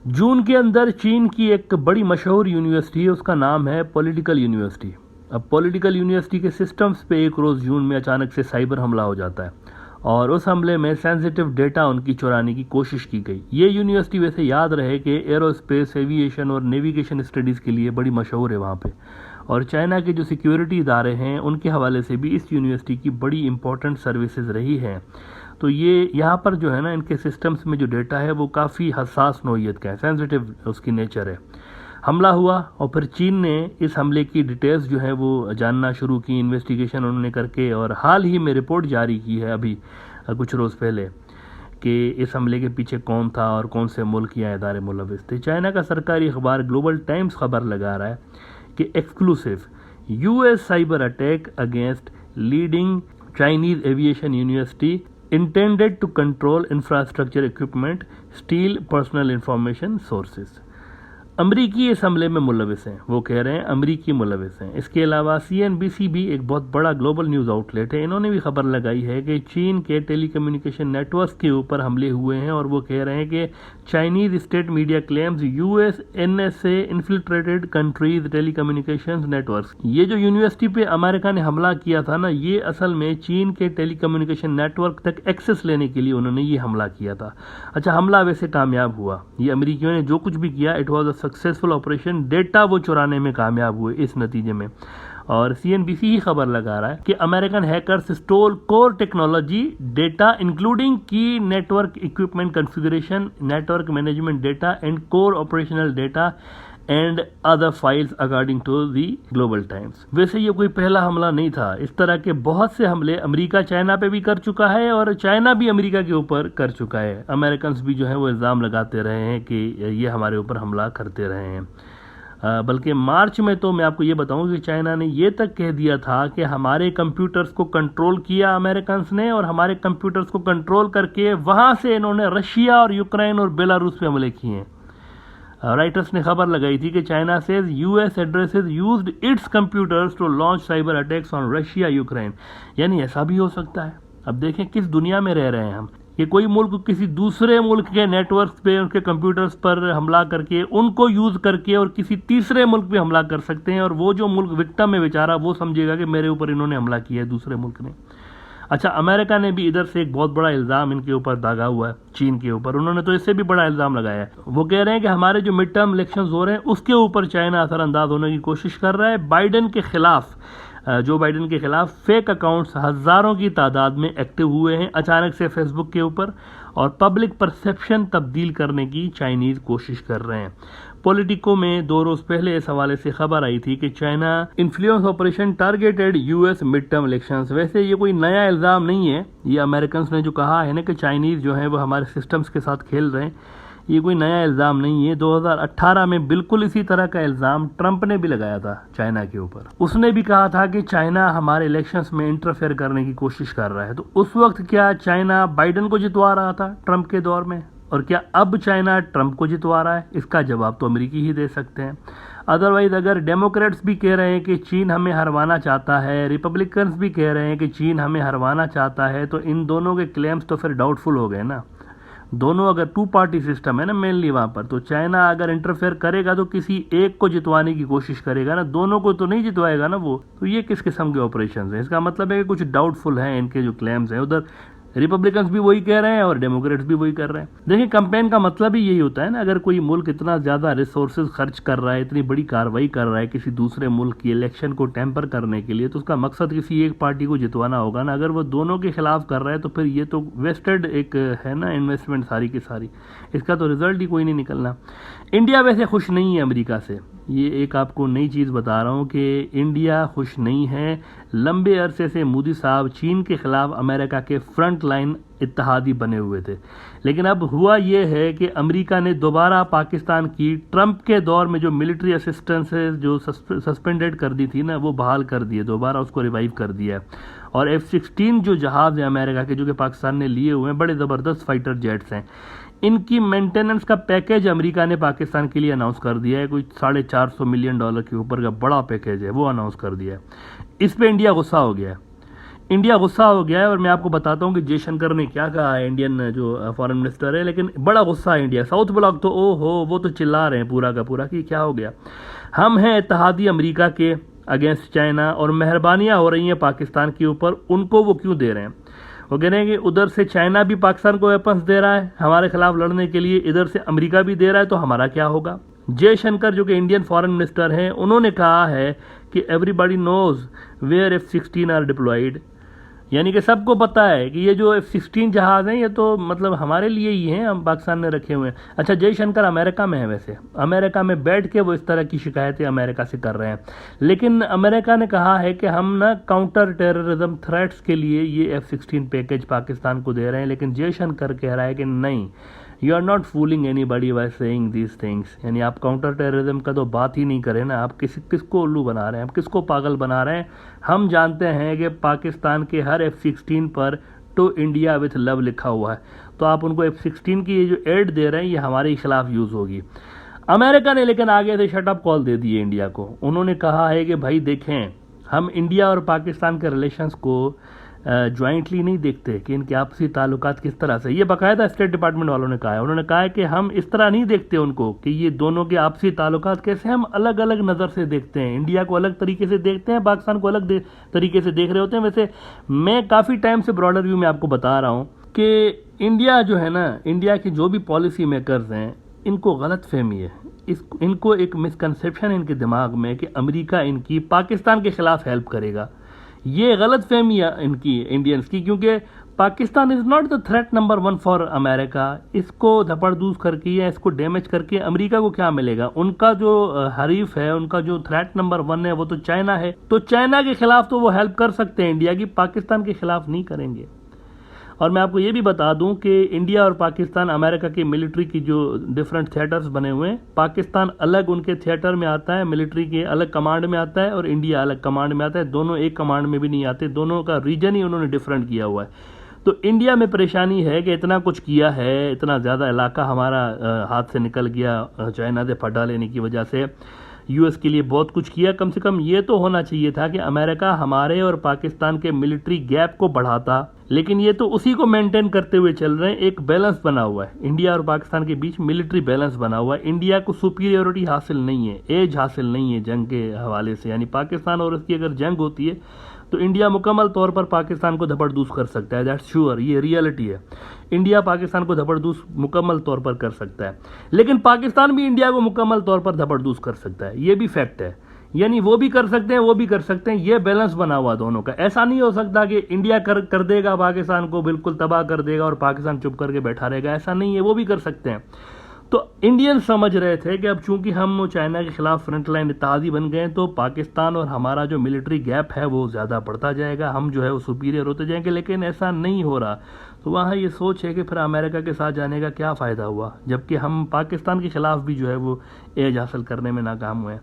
جون کے اندر چین کی ایک بڑی مشہور یونیورسٹی ہے، اس کا نام ہے پولیٹیکل یونیورسٹی۔ اب پولیٹیکل یونیورسٹی کے سسٹمز پہ ایک روز جون میں اچانک سے سائبر حملہ ہو جاتا ہے اور اس حملے میں سینسیٹیو ڈیٹا ان کی چورانے کی کوشش کی گئی۔ یہ یونیورسٹی ویسے یاد رہے کہ ایرو اسپیس، ایوییشن اور نیویگیشن اسٹڈیز کے لیے بڑی مشہور ہے وہاں پہ، اور چائنا کے جو سیکیورٹی ادارے ہیں ان کے حوالے سے بھی اس یونیورسٹی کی بڑی امپورٹنٹ سروسز رہی ہیں۔ تو یہ یہاں پر جو ہے نا ان کے سسٹمز میں جو ڈیٹا ہے وہ کافی حساس نوعیت کا ہے، سینسیٹیو اس کی نیچر ہے۔ حملہ ہوا اور پھر چین نے اس حملے کی ڈیٹیلز جو ہے وہ جاننا شروع کی، انویسٹیگیشن انہوں نے کر کے، اور حال ہی میں رپورٹ جاری کی ہے ابھی کچھ روز پہلے کہ اس حملے کے پیچھے کون تھا اور کون سے ملک یا ادارے ملوث تھے۔ چائنا کا سرکاری اخبار گلوبل ٹائمز خبر لگا رہا ہے کہ exclusive U S cyber attack against leading Chinese aviation university intended to control infrastructure equipment, steal personal information sources۔ امریکی اس حملے میں ملوث ہیں، وہ کہہ رہے ہیں امریکی ملوث ہیں۔ اس کے علاوہ CNBC بھی ایک بہت بڑا گلوبل نیوز آؤٹ لیٹ ہے، انہوں نے بھی خبر لگائی ہے کہ چین کے ٹیلی کمیونیکیشن نیٹ ورکس کے اوپر حملے ہوئے ہیں، اور وہ کہہ رہے ہیں کہ Chinese state media claims US NSA infiltrated countries telecommunication networks. یہ جو یونیورسٹی پہ امریکہ نے حملہ کیا تھا نا، یہ اصل میں چین کے ٹیلی کمیونیکیشن نیٹ ورک تک ایکسس لینے کے لیے انہوں نے یہ حملہ کیا تھا۔ اچھا، حملہ ویسے کامیاب ہوا، یہ امریکیوں نے جو کچھ بھی کیا it was a successful operation, data وہ چرانے میں کامیاب ہوئے اس نتیجے میں۔ اور CNBC ہی خبر لگا رہا ہے کہ American hackers stole core technology data including key network equipment configuration, network management data and core operational data and other files according to the Global Times. ویسے یہ کوئی پہلا حملہ نہیں تھا، اس طرح کے بہت سے حملے امریکہ چائنا پہ بھی کر چکا ہے اور چائنا بھی امریکہ کے اوپر کر چکا ہے۔ امریکنز بھی جو ہے وہ الزام لگاتے رہے ہیں کہ یہ ہمارے اوپر حملہ کرتے رہے ہیں۔ بلکہ مارچ میں تو میں آپ کو یہ بتاؤں کہ چائنا نے یہ تک کہہ دیا تھا کہ ہمارے کمپیوٹرز کو کنٹرول کیا امریکنز نے، اور ہمارے کمپیوٹرز کو کنٹرول کر کے وہاں سے انہوں نے رشیا اور یوکرین اور بیلاروس پہ حملے کیے ہیں۔ رائٹرز نے خبر لگائی تھی کہ China says US addresses used its computers to launch cyber attacks on Russia Ukraine. یعنی ایسا بھی ہو سکتا ہے۔ اب دیکھیں کس دنیا میں رہ رہے ہیں ہم، کہ کوئی ملک کسی دوسرے ملک کے نیٹ ورکس پہ ان کے کمپیوٹرز پر حملہ کر کے ان کو یوز کر کے اور کسی تیسرے ملک پہ حملہ کر سکتے ہیں، اور وہ جو ملک وکٹم ہے بیچارہ وہ سمجھے گا کہ میرے اوپر انہوں نے حملہ کیا ہے دوسرے ملک نے۔ اچھا، امریکہ نے بھی ادھر سے ایک بہت بڑا الزام ان کے اوپر داغا ہوا ہے، چین کے اوپر۔ انہوں نے تو اس سے بھی بڑا الزام لگایا ہے، وہ کہہ رہے ہیں کہ ہمارے جو مڈ ٹرم الیکشنز ہو رہے ہیں اس کے اوپر چائنا اثر انداز ہونے کی کوشش کر رہا ہے۔ بائیڈن کے خلاف، جو بائیڈن کے خلاف فیک اکاؤنٹس ہزاروں کی تعداد میں ایکٹیو ہوئے ہیں اچانک سے فیس بک کے اوپر، اور پبلک پرسیپشن تبدیل کرنے کی چائنیز کوشش کر رہے ہیں۔ پولیٹیکو میں 2 روز پہلے اس حوالے سے خبر آئی تھی کہ China influence operation targeted US mid term elections. ویسے یہ کوئی نیا الزام نہیں ہے، یہ امریکنز نے جو کہا ہے نا کہ چائنیز جو ہیں وہ ہمارے سسٹمز کے ساتھ کھیل رہے ہیں، یہ کوئی نیا الزام نہیں ہے۔ 2018 میں بالکل اسی طرح کا الزام ٹرمپ نے بھی لگایا تھا چائنا کے اوپر۔ اس نے بھی کہا تھا کہ چائنا ہمارے الیکشنز میں انٹرفیئر کرنے کی کوشش کر رہا ہے۔ تو اس وقت کیا چائنا بائیڈن کو جتوا رہا تھا ٹرمپ کے دور میں، اور کیا اب چائنا ٹرمپ کو جتوا رہا ہے؟ اس کا جواب تو امریکی ہی دے سکتے ہیں۔ ادروائز اگر ڈیموکریٹس بھی کہہ رہے ہیں کہ چین ہمیں ہروانا چاہتا ہے، ریپبلکنز بھی کہہ رہے ہیں کہ چین ہمیں ہروانا چاہتا ہے، تو ان دونوں کے کلیمز تو پھر ڈاؤٹ فل ہو گئے نا۔ دونوں اگر 2 پارٹی سسٹم ہے نا مینلی وہاں پر، تو چائنا اگر انٹرفیئر کرے گا تو کسی ایک کو جتوانے کی کوشش کرے گا نا، دونوں کو تو نہیں جتوائے گا نا وہ۔ تو یہ کس قسم کے آپریشنز ہیں؟ اس کا مطلب ہے کہ کچھ ڈاؤٹ فل ہیں ان کے جو کلیمز ہیں۔ ادھر ریپبلکنز بھی وہی کہہ رہے ہیں اور ڈیموکریٹس بھی وہی کر رہے ہیں۔ دیکھیں کمپین کا مطلب ہی یہی ہوتا ہے نا، اگر کوئی ملک اتنا زیادہ ریسورسز خرچ کر رہا ہے، اتنی بڑی کارروائی کر رہا ہے کسی دوسرے ملک کی الیکشن کو ٹیمپر کرنے کے لیے، تو اس کا مقصد کسی ایک پارٹی کو جتوانا ہوگا نا۔ اگر وہ دونوں کے خلاف کر رہا ہے تو پھر یہ تو ویسٹڈ ایک ہے نا انویسٹمنٹ ساری کی ساری، اس کا تو رزلٹ ہی کوئی نہیں نکلنا۔ انڈیا ویسے خوش نہیں ہے امریکہ سے، یہ ایک آپ کو نئی چیز بتا رہا ہوں کہ انڈیا خوش نہیں ہے۔ لمبے عرصے سے مودی صاحب چین کے خلاف امریکہ کے فرنٹ لائن اتحادی بنے ہوئے تھے، لیکن اب ہوا یہ ہے کہ امریکہ نے دوبارہ پاکستان کی ٹرمپ کے دور میں جو ملٹری اسسٹنس جو سسپینڈڈ کر دی تھی نا، وہ بحال کر دی ہے، دوبارہ اس کو ریوائیو کر دیا ہے۔ اور F-16 جو جہاز ہیں امریکہ کے، جو کہ پاکستان نے لیے ہوئے ہیں، بڑے زبردست فائٹر جیٹس ہیں، ان کی مینٹیننس کا پیکیج امریکہ نے پاکستان کے لیے اناؤنس کر دیا ہے، کوئی $450 ملین کے اوپر کا بڑا پیکیج ہے، وہ اناؤنس کر دیا ہے۔ اس پہ انڈیا غصہ ہو گیا ہے۔ انڈیا غصہ ہو گیا ہے، اور میں آپ کو بتاتا ہوں کہ جے شنکر نے کیا کہا ہے، انڈین جو فارن منسٹر ہے، لیکن بڑا غصہ ہے انڈیا. ساؤتھ بلاک تو او ہو وہ تو چلا رہے ہیں پورا کا پورا کہ کیا ہو گیا. ہم ہیں اتحادی امریکہ کے اگینسٹ چائنا، اور مہربانیاں ہو رہی ہیں پاکستان کے اوپر، ان کو وہ کیوں دے رہے ہیں؟ وہ کہہ رہے ہیں کہ ادھر سے چائنا بھی پاکستان کو ویپنز دے رہا ہے ہمارے خلاف لڑنے کے لیے، ادھر سے امریکہ بھی دے رہا ہے، تو ہمارا کیا ہوگا؟ جے شنکر جو کہ انڈین فارن منسٹر ہیں، انہوں نے کہا ہے کہ everybody knows where F-16 are deployed, یعنی کہ سب کو پتہ ہے کہ یہ جو F-16 جہاز ہیں یہ تو مطلب ہمارے لیے ہی ہیں، ہم پاکستان نے رکھے ہوئے ہیں. اچھا، جے شنکر امریکہ میں ہے، ویسے امریکہ میں بیٹھ کے وہ اس طرح کی شکایتیں امریکہ سے کر رہے ہیں، لیکن امریکہ نے کہا ہے کہ ہم نا کاؤنٹر ٹیررزم تھریٹس کے لیے یہ F-16 پیکج پاکستان کو دے رہے ہیں. لیکن جے شنکر کہہ رہا ہے کہ نہیں، you are not fooling anybody by seeing these things, یعنی آپ کاؤنٹر ٹیررزم کا تو بات ہی نہیں کریں نا، آپ کس کو الو بنا رہے ہیں، آپ کس کو پاگل بنا رہے ہیں. ہم جانتے ہیں کہ پاکستان کے ہر F-16 پر ٹو انڈیا وتھ لو لکھا ہوا ہے، تو آپ ان کو F-16 کی یہ جو ایڈ دے رہے ہیں یہ ہمارے خلاف یوز ہوگی. امریکہ نے لیکن آگے سے شٹ اپ کال دے دی ہے انڈیا کو. انہوں نے کہا ہے کہ بھائی دیکھیں، ہم انڈیا اور پاکستان کے ریلیشنز کو جوائنٹلی نہیں دیکھتے کہ ان کے آپسی تعلقات کس طرح سے، یہ باقاعدہ اسٹیٹ ڈپارٹمنٹ والوں نے کہا ہے. انہوں نے کہا ہے کہ ہم اس طرح نہیں دیکھتے ان کو کہ یہ دونوں کے آپسی تعلقات کیسے، ہم الگ الگ نظر سے دیکھتے ہیں. انڈیا کو الگ طریقے سے دیکھتے ہیں، پاکستان کو الگ طریقے سے دیکھ رہے ہوتے ہیں. ویسے میں کافی ٹائم سے براڈر ویو میں آپ کو بتا رہا ہوں کہ انڈیا جو ہے نا، انڈیا کے جو بھی پالیسی میکرز ہیں، ان کو غلط فہمی ہے، ان کو ایک مسکنسیپشن ان کے دماغ میں کہ امریکہ ان کی پاکستان کے خلاف ہیلپ کرے گا. یہ غلط فہمی ہے ان کی، انڈینز کی، کیونکہ Pakistan is not the threat number 1 for America. اس کو دھپڑ دوز کر کے یا اس کو ڈیمیج کر کے امریکہ کو کیا ملے گا؟ ان کا جو حریف ہے، ان کا جو تھریٹ نمبر 1 ہے وہ تو چائنا ہے. تو چائنا کے خلاف تو وہ ہیلپ کر سکتے ہیں انڈیا کی، پاکستان کے خلاف نہیں کریں گے. اور میں آپ کو یہ بھی بتا دوں کہ انڈیا اور پاکستان، امریکہ کی ملٹری کی جو ڈیفرنٹ تھیٹرز بنے ہوئے ہیں، پاکستان الگ ان کے تھیٹر میں آتا ہے، ملٹری کے الگ کمانڈ میں آتا ہے، اور انڈیا الگ کمانڈ میں آتا ہے. دونوں ایک کمانڈ میں بھی نہیں آتے، دونوں کا ریجن ہی انہوں نے ڈیفرنٹ کیا ہوا ہے. تو انڈیا میں پریشانی ہے کہ اتنا کچھ کیا ہے، اتنا زیادہ علاقہ ہمارا ہاتھ سے نکل گیا چائنا سے پھٹا لینے کی وجہ سے. یو ایس کے لیے بہت کچھ کیا. کم سے کم یہ تو ہونا چاہیے تھا کہ امریکہ ہمارے اور پاکستان کے ملٹری گیپ کو بڑھاتا، لیکن یہ تو اسی کو مینٹین کرتے ہوئے چل رہے ہیں. ایک بیلنس بنا ہوا ہے انڈیا اور پاکستان کے بیچ، ملٹری بیلنس بنا ہوا ہے. انڈیا کو سپیریورٹی حاصل نہیں ہے، ایج حاصل نہیں ہے جنگ کے حوالے سے. یعنی پاکستان اور اس کی اگر جنگ ہوتی ہے تو انڈیا مکمل طور پر پاکستان کو دھپڑ دوز کر سکتا ہے. دیٹس شیور، یہ ریئلٹی ہے. انڈیا پاکستان کو دھپڑ دوز مکمل طور پر کر سکتا ہے، لیکن پاکستان بھی انڈیا کو مکمل طور پر دھپڑ دوز کر سکتا ہے. یہ بھی فیکٹ ہے. یعنی وہ بھی کر سکتے ہیں، وہ بھی کر سکتے ہیں. یہ بیلنس بنا ہوا دونوں کا. ایسا نہیں ہو سکتا کہ انڈیا کر دے گا پاکستان کو بالکل تباہ کر دے گا اور پاکستان چپ کر کے بیٹھا رہے گا. ایسا نہیں ہے، وہ بھی کر سکتے ہیں. تو انڈین سمجھ رہے تھے کہ اب چونکہ ہم چائنا کے خلاف فرنٹ لائن اتحادی بن گئے تو پاکستان اور ہمارا جو ملٹری گیپ ہے وہ زیادہ بڑھتا جائے گا، ہم جو ہے وہ سپیریئر ہوتے جائیں گے. لیکن ایسا نہیں ہو رہا. تو وہاں یہ سوچ ہے کہ پھر امریکہ کے ساتھ جانے کا کیا فائدہ ہوا، جبکہ ہم پاکستان کے خلاف بھی جو ہے وہ ایج حاصل کرنے میں ناکام ہوئے ہیں.